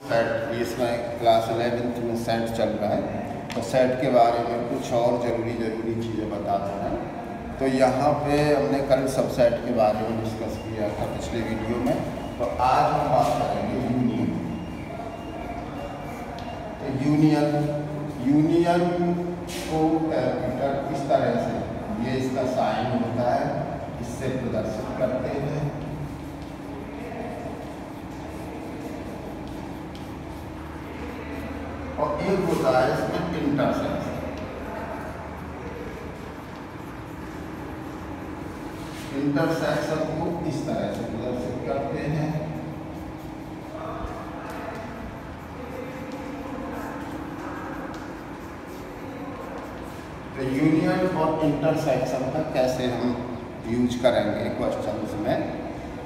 Set इसमें class 11th में set चल रहा है, तो सेट के बारे में कुछ और ज़रूरी चीज़ें बताते हैं। तो यहाँ पे हमने कल सबसेट के बारे में डिस्कस किया था पिछले वीडियो में। तो आज हम बात करेंगे यूनियन। यूनियन को कैलकुलेटर इस तरह से, ये इसका साइन होता है, इससे प्रदर्शित करते हैं। और एक होता है इसमें इंटरसेक्शन। इंटरसेक्शन को इस तरह से प्रदर्शित करते हैं। तो यूनियन और इंटरसेक्शन का कैसे हम यूज करेंगे क्वेश्चंस में,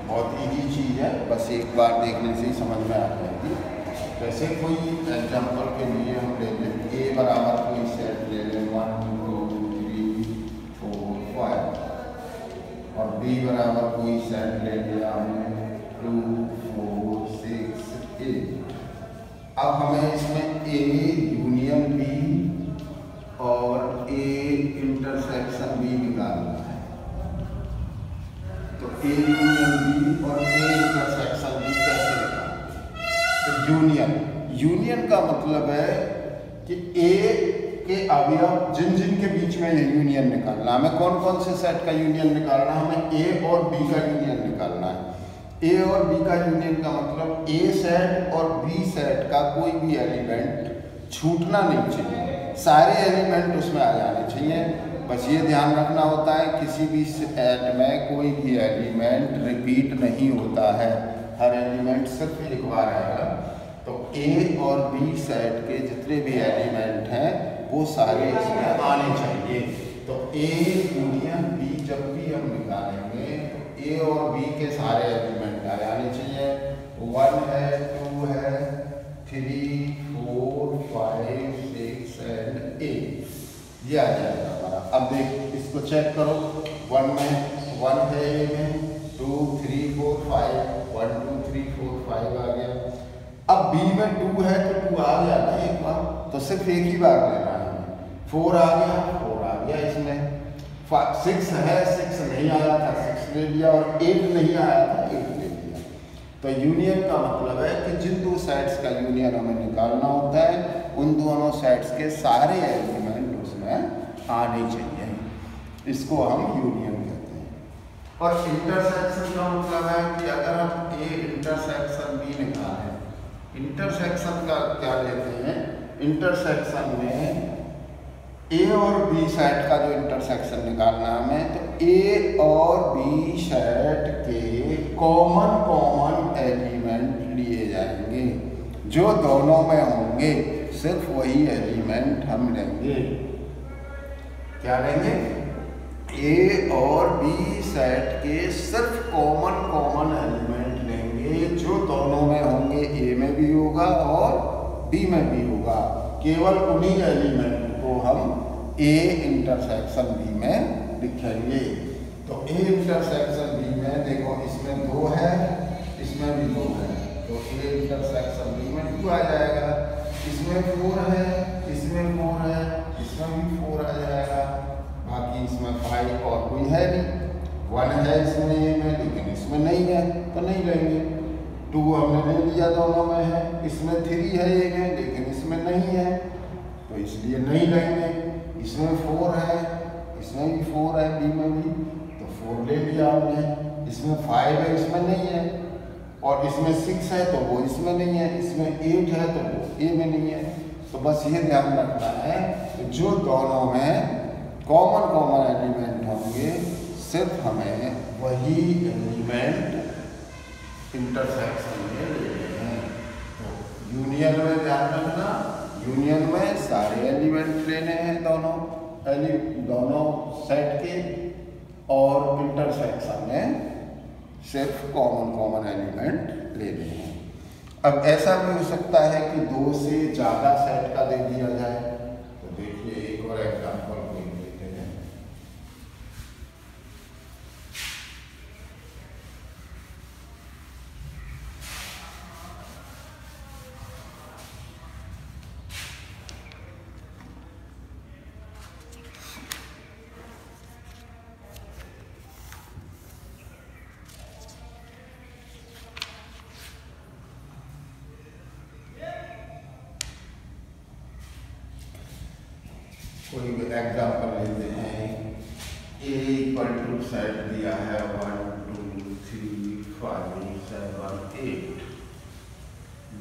बहुत इजी चीज़ है, बस एक बार देखने से ही समझ में आ जाएगी। जैसे कोई एग्जांपल के लिए हम ले लें, ए बराबर कोई सेट ले लें 1 2 3 4 5, और बी बराबर कोई सेट ले लिया हमने 2 4 6 8। अब हमें इसमें ए यूनियन बी और ए इंटरसेक्शन बी निकालना है। तो ए यूनियन बी और ए इंटरसेक्शन बी कैसे निकालना? तो यूनियन का मतलब है कि ए के अवयव जिन के बीच में ये यूनियन निकालना है। हमें कौन कौन से सेट का यूनियन निकालना है? हमें ए और बी का यूनियन निकालना है। ए और बी का यूनियन का मतलब ए सेट और बी सेट का कोई भी एलिमेंट छूटना नहीं चाहिए, सारे एलिमेंट उसमें आ जाने चाहिए। बस ये ध्यान रखना होता है किसी भी सेट में कोई भी एलिमेंट रिपीट नहीं होता है, हर एलिमेंट सिर्फ एक बार आएगा। तो ए और बी सेट के जितने भी एलिमेंट हैं वो सारे इसमें आने चाहिए। तो ए यूनियन बी जब भी हम निकालेंगे तो ए और बी के सारे एलिमेंट आ जाने चाहिए। 1 है, 2 है, 3 4 5 6 एंड 8, ये आ जाएगा हमारा। अब देख इसको चेक करो, 1 में 1 है, ए में 2 3 4 5, 1 2 3 4 5 आ गया। अब बी में 2 है तो 2 आ गया ना एक बार, तो सिर्फ एक ही बार लेना है। 4 आ गया, 4 आ गया इसमें। 6 है, 6 नहीं आया था, 6 ले लिया, और 8 नहीं आया था, 8 ले लिया। तो यूनियन का मतलब है कि जिन दो सेट्स का यूनियन हमें निकालना होता है, उन दोनों सेट्स के सारे एलिमेंट उसमें आने चाहिए। इसको हम यूनियन कहते हैं। और इंटरसेक्शन का मतलब है कि अगर हम ए इंटरसेक्शन बी निकालें, इंटरसेक्शन का क्या लेते हैं? इंटरसेक्शन में ए और बी सेट का जो इंटरसेक्शन निकालना है हमें, तो ए और बी सेट के कॉमन एलिमेंट लिए जाएंगे, जो दोनों में होंगे सिर्फ वही एलिमेंट हम लेंगे। क्या लेंगे? ए और बी सेट के सिर्फ कॉमन एलिमेंट लेंगे, जो दोनों में होंगे, ए में भी होगा और बी में भी होगा। केवल उन्हीं एलिमेंट को हम ए इंटरसेक्शन बी में लिखेंगे। तो ए इंटरसेक्शन बी में देखो, इसमें 2 है, इसमें भी 2 है, तो ए इंटरसेक्शन बी में 2 आ जाएगा। इसमें 4 है, इसमें 4 है, इसमें भी 4 आ जाएगा। बाकी इसमें 5 और कोई है नहीं। 1 है इसमें ए में, लेकिन इसमें नहीं है तो नहीं लेंगे। 2 हमने ले लिया, दोनों में है। इसमें 3 है ए में, लेकिन इसमें नहीं है, तो इसलिए नहीं लेंगे। इसमें 4 है, इसमें भी 4 है, बी में भी, तो 4 ले लिया हमने। इसमें 5 है, इसमें नहीं है, और इसमें 6 है तो वो इसमें नहीं है। इसमें 8 है तो वो ए में नहीं है। तो बस ये ध्यान रखना है कि जो दोनों में कॉमन एलिमेंट होंगे, सिर्फ हमें वही एलिमेंट इंटरसेक्शन में लेने हैं। तो यूनियन में ध्यान रखना, यूनियन में सारे एलिमेंट लेने हैं दोनों सेट के, और इंटरसेक्शन में सिर्फ कॉमन एलिमेंट लेने हैं। अब ऐसा भी हो सकता है कि 2 से ज़्यादा सेट का दे दिया जाए। तो देखिए एक और एग्जांपल को लेते हैं। कोई भी एग्जाम्पल लेते हैं। ए इक्वल टू सेट दिया है 1 2 3 5 7 8।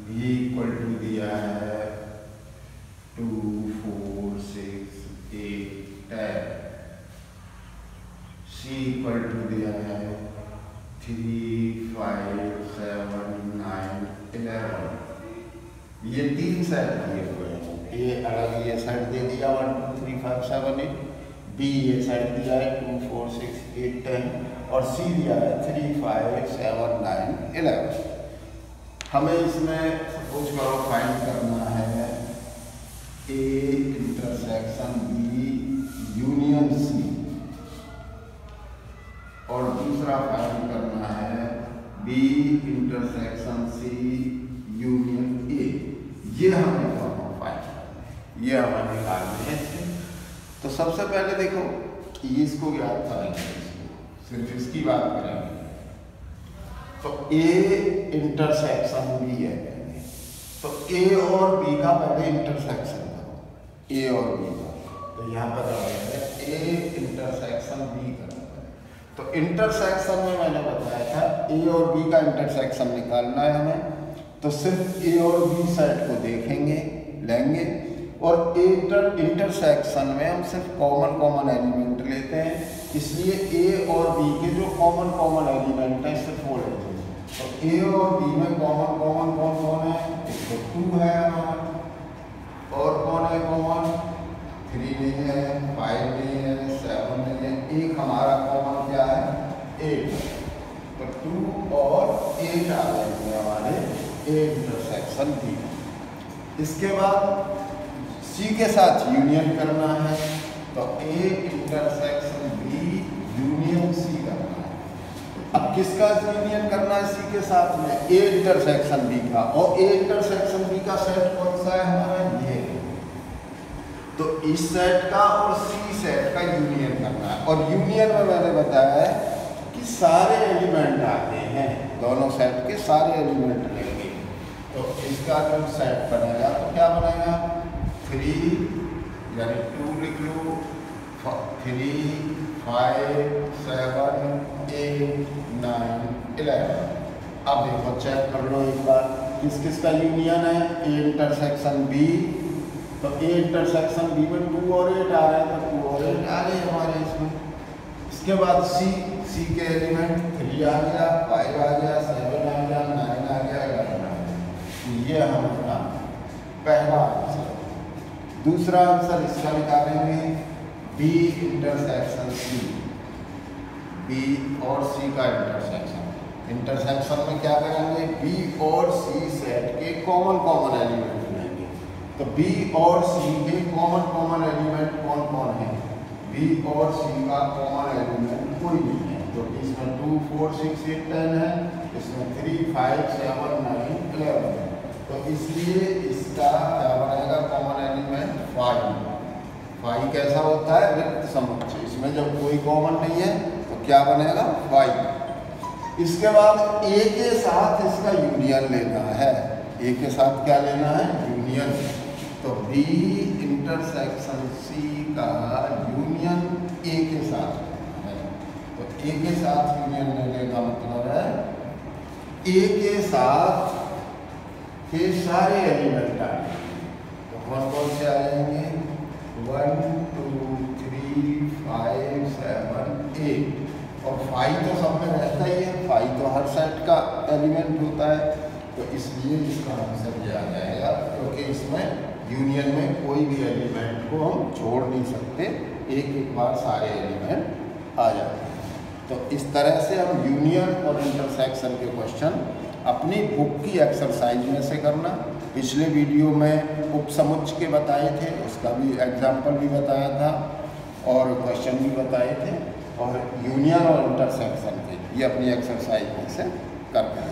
बी इक्वल टू दिया है 2 4 6 8 10। सी इक्वल टू दिया है 3 5 7 9 11। ये 3 सेट दिए हुए हैं। ए अलग ये सेट दे दिया 1 2 3 5 7 8। बी ये सेट दिया है 2 4 6 8 10 और सी दिया है 3 5 7 9 11। हमें इसमें सपोज करो फाइंड करना है A intersection B union C और दूसरा फाइंड करना है B intersection C union A. ये हमें फाइंड करना है, ये हमें निकालने हैं। तो सबसे पहले देखो ये इसको याद करेंगे, सिर्फ इसकी बात करेंगे। तो ए इंटरसेक्शन बी है, तो ए और बी का पहले इंटरसेक्शन करो, ए और बी का। तो यहाँ पर है ए इंटरसेक्शन बी करना है। तो इंटरसेक्शन में मैंने बताया था ए और बी का इंटरसेक्शन निकालना है हमें। तो सिर्फ ए और बी सेट को देखेंगे, लेंगे और इंटरसेक्शन में हम सिर्फ कॉमन एलिमेंट लेते हैं, इसलिए ए और बी के जो कॉमन एलिमेंट है सिर्फ वो लेते हैं। तो ए और बी में कॉमन कौन है? एक तो 2 है हमारा, और कौन है कॉमन? 3 नहीं है, 5 नहीं है, 7 नहीं है। एक हमारा कॉमन क्या है? 8। तो 2 और 8 आ जाएंगे हमारे ए इंटरसेक्शन बी। इसके बाद सी के साथ यूनियन करना है, तो A intersection B union C करना है। अब किसका यूनियन करना है सी के साथ में? ए इंटरसेक्शन बी का। और ए इंटरसेक्शन बी का सेट कौन सा है हमारा? ये। तो इस सेट का और सी सेट का यूनियन करना है। और यूनियन में मैंने बताया है कि सारे एलिमेंट आते हैं, दोनों सेट के सारे एलिमेंट लेंगे। तो इसका जो सेट बनेगा तो क्या बनेगा? 3 यानी 2 लिख लो, 3 5 7 8 9 11। अब देखो चेक कर लो एक बार किस किस का यूनियन है? A intersection B. तो ए इंटरसेक्शन बी में 2 और 8 आ रहे हैं, तो 2 और 8 आ गए हमारे इसमें। इसके बाद सी के एलिमेंट 3 आ गया, 5 आ गया, 7 आ गया, 9 आ गया, 11 आ गया। ये हमारा पहला आंसर। दूसरा आंसर इसका निकालेंगे बी इंटरसेक्शन सी। बी और सी का इंटरसेक्शन में क्या करेंगे? बी और सी सेट के कॉमन एलिमेंट लेंगे। तो बी और सी के कॉमन एलिमेंट कौन कौन है? बी और सी का कॉमन एलिमेंट कोई नहीं है, तो इसमें 2 4 6 8 10 है, इसमें 3 5 7 9 11 है। तो इसलिए इसका क्या बनेगा कॉमन एलिमेंट? 5। 5 कैसा होता है? रिक्त समुच्चय। इसमें जब कोई कॉमन नहीं है तो क्या बनेगा? 5। इसके बाद ए के साथ इसका यूनियन लेना है। ए के साथ क्या लेना है? यूनियन। तो बी इंटरसेक्शन सी का यूनियन ए के साथ है। तो ए के साथ यूनियन लेने का मतलब है ए के साथ के सारे एलिमेंट आएंगे। तो कौन कौन से आ जाएंगे? 1 2 3 5 7 8। और 5 तो सब में रहता ही है, 5 तो हर सेट का एलिमेंट होता है। तो इसलिए इसका आंसर ये आ जाएगा, क्योंकि इसमें यूनियन में कोई भी एलिमेंट को हम छोड़ नहीं सकते, एक बार सारे एलिमेंट आ जाते हैं। तो इस तरह से हम यूनियन और इंटरसेक्शन के क्वेश्चन अपनी बुक की एक्सरसाइज में से करना। पिछले वीडियो में उपसमुच्चय के बताए थे, उसका भी एग्जाम्पल भी बताया था और क्वेश्चन भी बताए थे, और यूनियन और इंटरसेक्शन के ये अपनी एक्सरसाइज में से करते हैं।